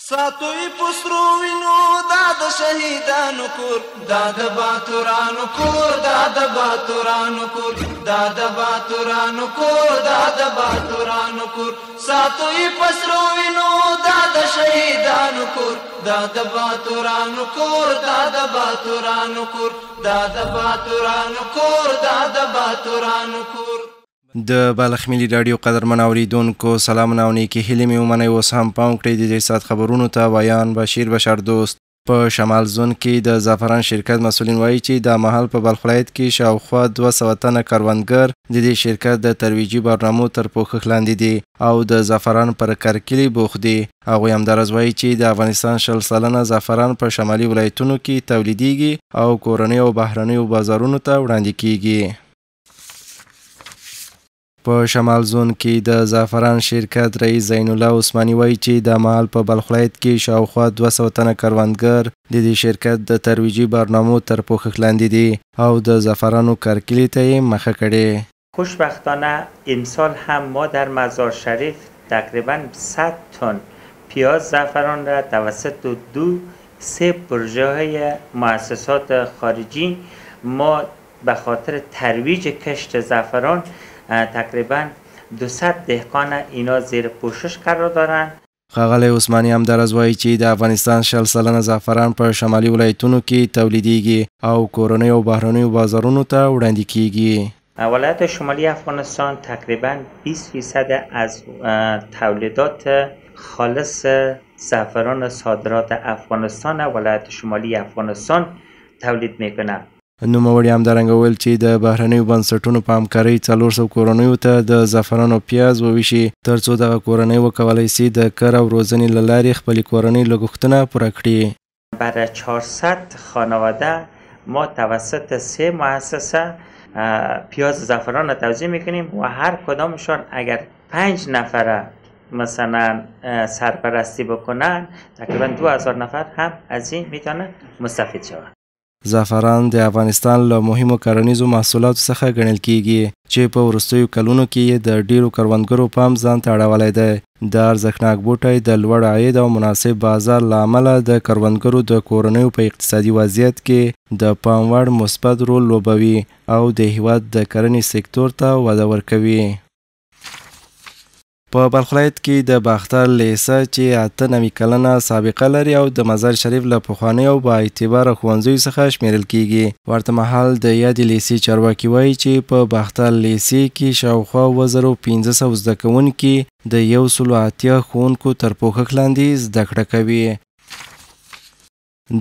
ساتوی پسرو وینو دا د شهیدانو کور دا د باتورانو کور دا د باتورانو کور دا د باتورانو کور دا د باتورانو کور ساتوی پسرو وینو دا د شهیدانو کور دا د باتورانو کور دا د باتورانو کور دا د باتورانو کور دا د باتورانو کور د بالغ ملي رادیو قدرمن اوریدونکو سلامونه او نیکې هیلې مې ومنئ. اوس هم پام کړئ د دې ساعت خبرونو ته. بیان بشیر بشردوست. په شمال زون کې د زعفران شرکت مسؤلین وایي چې د مهال په بلخ ولایت کې شاوخوا 200 تنه کروندګر د دې شرکت د ترویجي برنامو تر پوښښ لاندې دي او د زعفران پر کرکیلي بوخت دي. هغوی همداراز وایي چې د افغانستان 60% زعفران په شمالي ولایتونو کې تولیدیږي او کورنۍ او بهرنیو بازارونو ته وړاندې کیږي. په شمال زون کې د زعفران شرکت رئیس زین الله عثماني وایي چې د مهال په بلخ ولایت کې شاوخوا 200 تنه کروندګر د دې شرکت د ترویجي برنامو تر پوښښ لاندې دي او د زعفرانو کرکیلي ته یې مخه کړې. خوشبختانه امسال هم ما در مزار شریف تقریبا 100 تن پیاز زعفران را توسط سه پروژه های مؤسسات خارجی ما به خاطر ترویج کشت زعفران تقریبا 200 دهقان اینا زیر پوشش قرار دارن. ښاغلی عثماني همداراز وایي چې د افغانستان 60% زعفران په شمالي ولایتونو کې تولیدیږي او کورنۍ او بهرنیو بازارونو ته وړاندې کیږي. ولایت شمالی افغانستان تقریبا 20% از تولیدات خالص زعفران صادرات افغانستان ولایت شمالی افغانستان تولید میکنه. نوموړي همدارنګه ویل چې د بهرنیو بنسټونو په همکارۍ 400 کورنیو ته د زعفران او پیاز وویشي ترڅو دغه کورنۍ وکولی سي د کار او روزنې له لارې خپلې کورنۍ لګښتونه پوره کړي. برای 400 خانواده ما توسط 3 مؤسسه پیاز زعفران را توزیع میکنیم و هر کدامشان اگر 5 نفره مثلا سرپرستی بکنن تقریبا 2000 نفر هم از این میتونن مستفید شوند. زعفران د افغانستان له مهمو کرنیزو محصولاتو څخه ګڼل کیږي چې په وروستیو کلونو کې د ډیرو کروندګرو پام ځان ته اړولی دی. د ارزښتناک بوټی د لوړ عاید او مناسب بازار له امله د کروندګرو د کورنیو په اقتصادي وضعیت کې د پام وړ مثبت رول لوبوي او د هیواد د کرنې سکتور ته وده ورکوي. په بلخ ولایت کې د باختر لیسه چې 98 کلنه سابقه لري او د مزار شریف له پخوانیو او با اعتباره ښوونځیو څخه شمیرل کیږي. ورته مهال د یادې لیسې چارواکي وایي چې په باختر لیسې کې شاوخوا 1500 زده کوونکي د 180 ښوونکو تر پوښښ لاندې زده کړه کوي.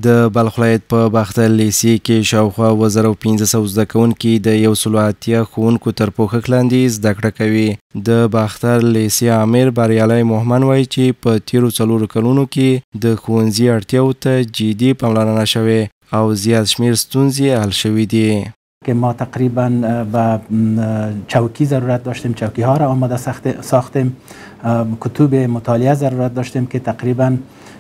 د بلخ ولایت په باختر لیسې کې شاوخوا 1500 زده کوونکي د 180 ښوونکو تر پوښښ لاندې زده کړه کوي. د باختر لیسې امیر بریالی محمد وایي چې په تیرو 4 کلونو کې د ښوونځي اړتیاو ته جدي پاملرنه شوې او زیات شمیر ستونزې حل شوي دي. که ما تقریبا به چوکی ضرورت داشتیم، چوکی ها را آماده ساختیم، کتب مطالعه ضرورت داشتیم که تقریبا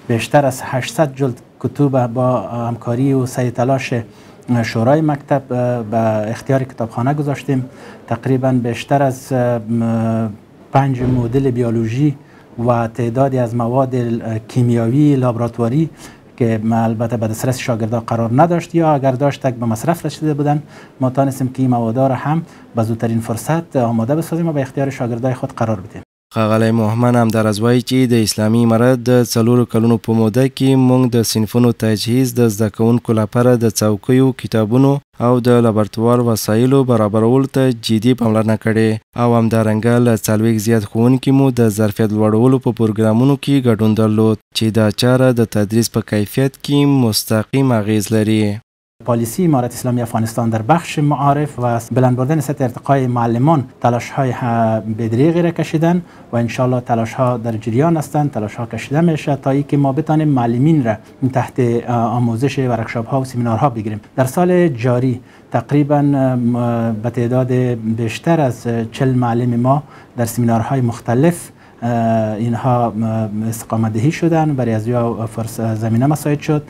بیشتر از 800 جلد کتب با همکاری و سعی تلاش شورای مکتب به اختیار کتابخانه گذاشتیم. تقریبا بیشتر از 5 مدل بیولوژی و تعدادی از مواد کیمیاوی لابراتواری که البته به دسترس شاگردان قرار نداشت یا اگر داشت تک به مصرف رسیده بودن ما تانستیم که این مواد را هم به زودترین فرصت آماده بسازیم و به اختیار شاگردای خود قرار بدیم. ښاغلی محمد همداراز وایي چې د اسلامي امارت د 4 کلونو په موده کې موږ د صنفونو تجهیز د زده کوونکو لپاره د څوکیو، کتابونو او د لابراتوار وسایلو برابرولو ته جدي پاملرنه کړې او همدارنګه له 40 زیات ښوونکي مو د ظرفیت لوړولو په پروګرامونو کې ګډون درلود چې دا چاره د تدریس په کیفیت کې مستقیم اغیز لري. پالیسی امارت اسلامی افغانستان در بخش معارف و بلند بردن سطح ارتقای معلمان تلاش های بدریغی را کشیدن و انشالله تلاش ها در جریان هستند. تلاش ها کشیده میشه تا اینکه ما بتانیم معلمین را تحت آموزش ورکشاپ ها و سمینارها بگیریم. در سال جاری تقریبا به تعداد بیشتر از 40 معلم ما در سمینارهای مختلف اینها استقامت دهی شدن، برای از یا زمینه مساعد شد.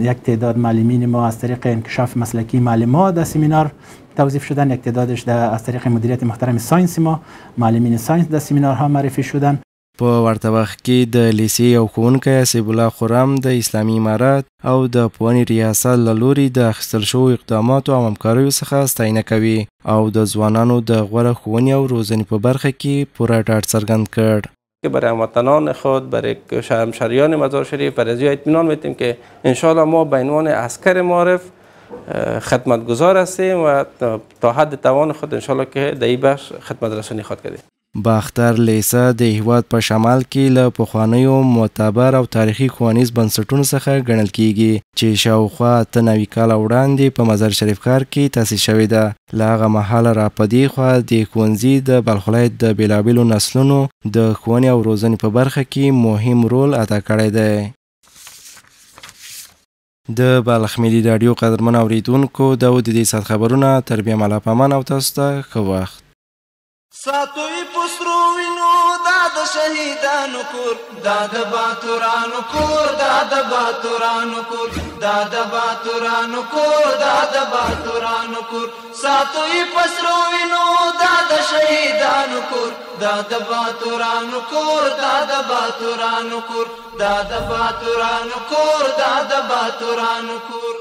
یک تعداد معلمین ما از طریق انکشاف مسلکی معلمان در سمینار توظیف شدن، یک تعدادش از طریق مدیریت محترم ساینس ما معلمین ساینس در سمینارها معرفی شدن. په ورته وخت کې د لیسې یو ښوونکی اسیب الله خرم د اسلامي امارت او د پوهنې ریاست له لوري د اخیستل شویو اقداماتو او همکاریو څخه ستاینه کوي او د ځوانانو د غوره ښوونې او روزنې په برخه کې پوره ډاډ څرګند کړ. که برای هموطنان خود، برای همشهریان مزار شریف برای اطمینان میدیم که انشاءالله ما به عنوان عسکر معارف خدمتگزار هستیم و تا حد توان خود انشاءالله که در این بخش خدمت رسانی خود کردیم. باختر لیسه د هیواد په شمال کې له پخوانیو معتبر او تاریخي ښوونیز بنسټونو څخه ګڼل کیږي چې شاوخوا 98 کاله وړاندې په مزار شریف ښار کې تاسیس شوې ده. له هغه مهاله را په دې خوا د ښوونځي د بلخ ولایت د بېلابېلو نسلونو د ښوونې او روزنې په برخه کې مهم رول ادا کړی دی. د بلخ ملي راډیو قدرمن اوریدونکو دا و د دې ساعت خبرونه. تر بیا مله په امان او تاسو ته ښه وخت. ساتوی پسرو وینو دا د شهیدانو کور، دا د باتورانو کور، دا د باتورانو کور، دا د باتورانو کور، دا د باتورانو کور. ساتوی پسرو وینو دا د شهیدانو کور، دا د باتورانو کور، دا د باتورانو کور، دا د باتورانو کور، دا د باتورانو کور.